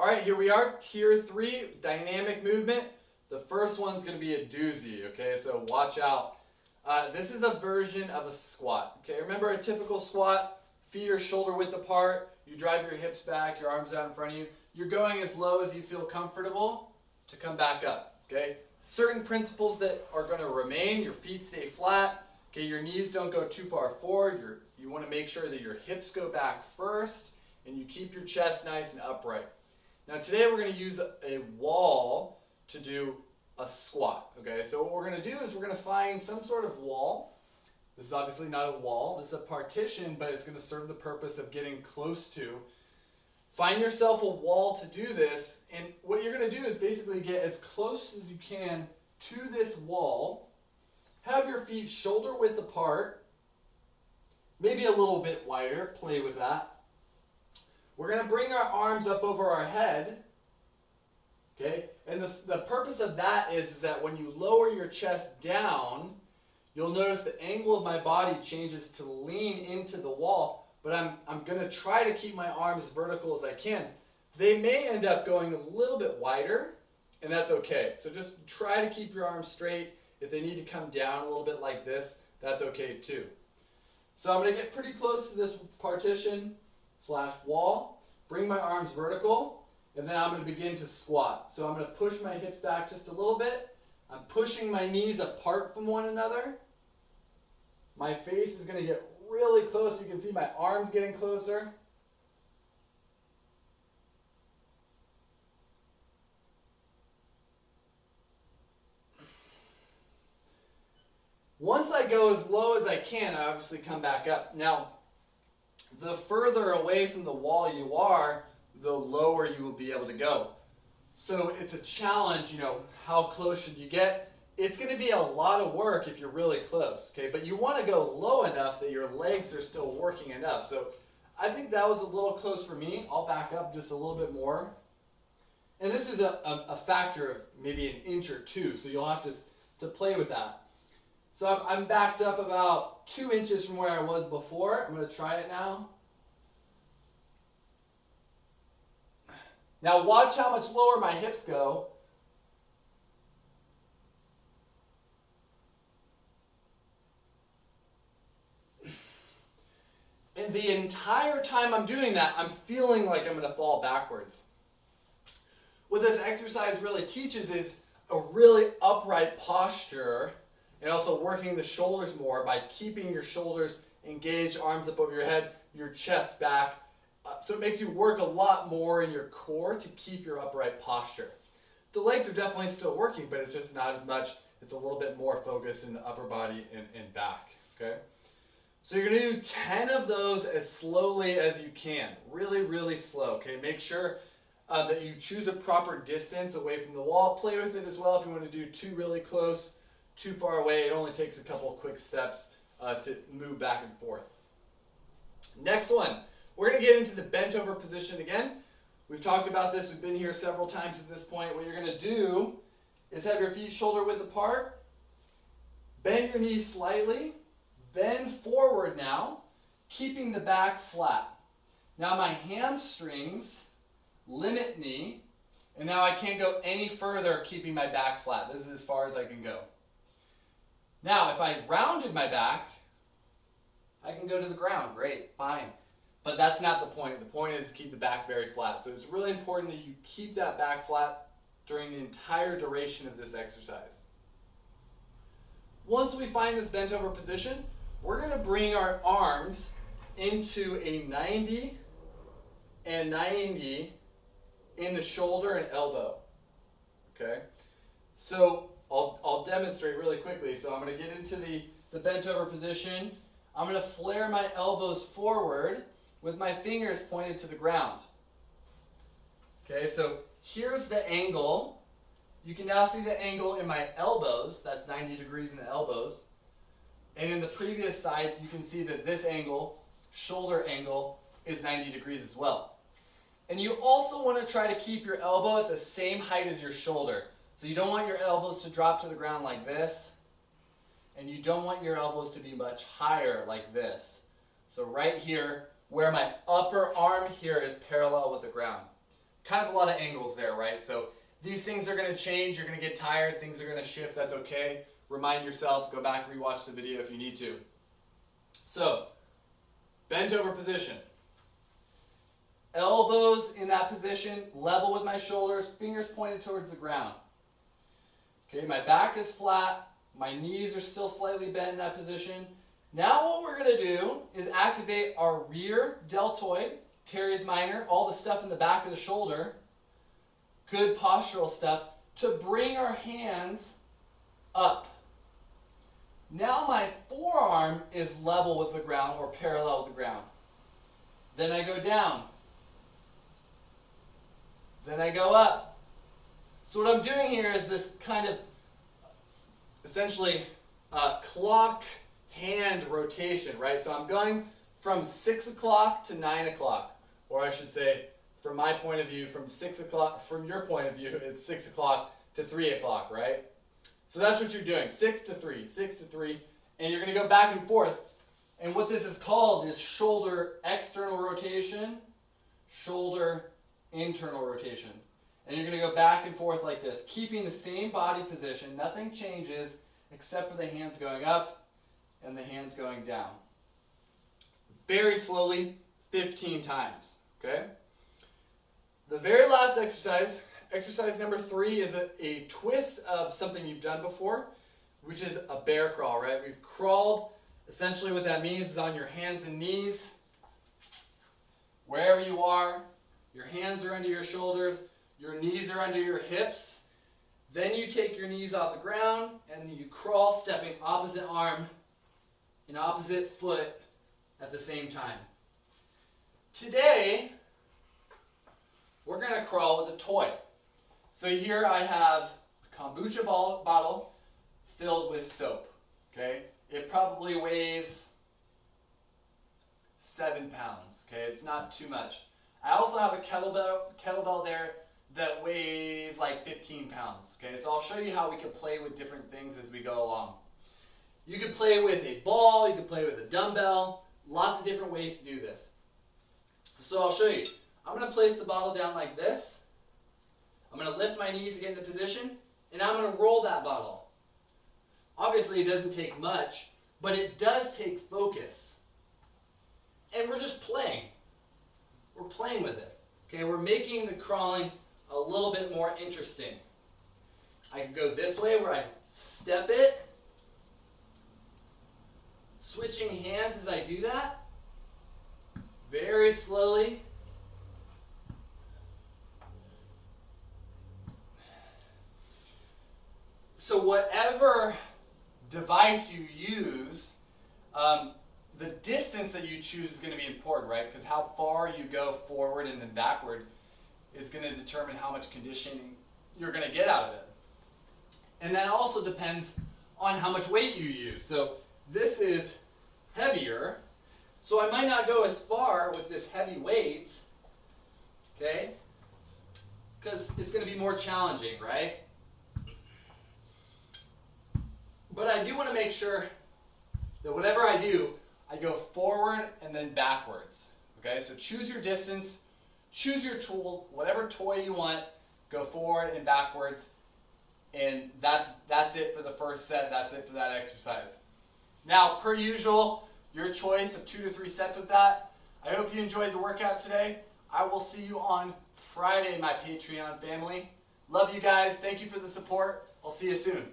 All right, here we are, tier 3, dynamic movement. The first one's going to be a doozy, okay, so watch out. This is a version of a squat, okay? Remember a typical squat, feet are shoulder width apart, you drive your hips back, your arms out in front of you. You're going as low as you feel comfortable to come back up, okay? Certain principles that are going to remain, your feet stay flat, okay, your knees don't go too far forward, you want to make sure that your hips go back first, and you keep your chest nice and upright. Now today we're going to use a wall to do a squat, okay? So what we're going to do is we're going to find some sort of wall. This is obviously not a wall, this is a partition, but it's going to serve the purpose of getting close to. Find yourself a wall to do this, and what you're going to do is basically get as close as you can to this wall. Have your feet shoulder width apart, maybe a little bit wider, play with that. We're going to bring our arms up over our head, okay? And the purpose of that is that when you lower your chest down, you'll notice the angle of my body changes to lean into the wall, but I'm going to try to keep my arms as vertical as I can. They may end up going a little bit wider, and that's okay. So just try to keep your arms straight. If they need to come down a little bit like this, that's okay too. So I'm going to get pretty close to this partition / wall, bring my arms vertical, and then I'm going to begin to squat. So I'm going to push my hips back just a little bit. I'm pushing my knees apart from one another. My face is going to get really close. You can see my arms getting closer. Once I go as low as I can, I obviously come back up. Now, the further away from the wall you are, the lower you will be able to go. So it's a challenge, how close should you get? It's going to be a lot of work if you're really close, okay? But you want to go low enough that your legs are still working enough. So I think that was a little close for me. I'll back up just a little bit more. And this is a factor of maybe an inch or two, so you'll have to play with that. So I'm backed up about 2 inches from where I was before. I'm going to try it now. Now watch how much lower my hips go. And the entire time I'm doing that, I'm feeling like I'm going to fall backwards. What this exercise really teaches is a really upright posture, and also working the shoulders more by keeping your shoulders engaged, arms up over your head, your chest back. So it makes you work a lot more in your core to keep your upright posture. The legs are definitely still working, but it's just not as much. It's a little bit more focused in the upper body and back, okay? So you're going to do 10 of those as slowly as you can. Really, really slow, okay? Make sure that you choose a proper distance away from the wall. Play with it as well if you want to do too really close, too far away. It only takes a couple of quick steps to move back and forth. Next one, we're going to get into the bent over position again. We've talked about this. We've been here several times at this point. What you're going to do is have your feet shoulder width apart. Bend your knees slightly. Bend forward now, keeping the back flat. Now my hamstrings limit me, and now I can't go any further keeping my back flat. This is as far as I can go. Now, if I rounded my back, I can go to the ground. Great, fine. But that's not the point. The point is to keep the back very flat. So it's really important that you keep that back flat during the entire duration of this exercise. Once we find this bent over position, we're going to bring our arms into a 90 and 90 in the shoulder and elbow. Okay? So I'll demonstrate really quickly. So I'm going to get into the bent over position. I'm going to flare my elbows forward with my fingers pointed to the ground. Okay, so here's the angle. You can now see the angle in my elbows. That's 90 degrees in the elbows. And in the previous side, you can see that this angle, shoulder angle, is 90 degrees as well. And you also want to try to keep your elbow at the same height as your shoulder. So you don't want your elbows to drop to the ground like this. And you don't want your elbows to be much higher like this. So right here, where my upper arm here is parallel with the ground. kind of a lot of angles there, right? So these things are going to change. You're going to get tired. Things are going to shift. That's okay. Remind yourself. Go back and rewatch the video if you need to. So, bent over position. Elbows in that position, level with my shoulders, fingers pointed towards the ground. Okay, my back is flat. My knees are still slightly bent in that position. Now what we're going to do is activate our rear deltoid, teres minor, all the stuff in the back of the shoulder, good postural stuff, to bring our hands up. Now my forearm is level with the ground or parallel with the ground. Then I go down. Then I go up. So what I'm doing here is this kind of essentially clock hand rotation, right? So I'm going from 6 o'clock to 9 o'clock, or I should say, from my point of view, from 6 o'clock, from your point of view, it's 6 o'clock to 3 o'clock, right? So that's what you're doing, 6 to 3, 6 to 3, and you're going to go back and forth. And what this is called is shoulder external rotation, shoulder internal rotation. And you're going to go back and forth like this, keeping the same body position. Nothing changes except for the hands going up and the hands going down. Very slowly, 15 times, okay? The very last exercise, exercise number 3, is a twist of something you've done before, which is a bear crawl, right? We've crawled. Essentially what that means is on your hands and knees, wherever you are, your hands are under your shoulders, your knees are under your hips. Then you take your knees off the ground and you crawl, stepping opposite arm and opposite foot at the same time. Today, we're going to crawl with a toy. So here I have a kombucha bottle filled with soap. Okay? It probably weighs 7 pounds. Okay? It's not too much. I also have a kettlebell there that weighs like 15 pounds. Okay? So I'll show you how we can play with different things as we go along. You could play with a ball, you could play with a dumbbell, lots of different ways to do this. So I'll show you. I'm going to place the bottle down like this. I'm going to lift my knees to get into position, and I'm going to roll that bottle. Obviously, it doesn't take much, but it does take focus. And we're just playing. We're playing with it. Okay, we're making the crawling a little bit more interesting. I can go this way where I step it, switching hands as I do that, very slowly. So whatever device you use, the distance that you choose is going to be important, right? Because how far you go forward and then backward is going to determine how much conditioning you're going to get out of it. And that also depends on how much weight you use. So this is heavier, so I might not go as far with this heavy weight, okay? Because it's going to be more challenging, right? But I do want to make sure that whatever I do, I go forward and then backwards. Okay, so choose your distance, choose your tool, whatever toy you want, go forward and backwards, and that's it for the first set, that's it for that exercise. Now, per usual, your choice of 2 to 3 sets with that. I hope you enjoyed the workout today. I will see you on Friday, my Patreon family. Love you guys. Thank you for the support. I'll see you soon.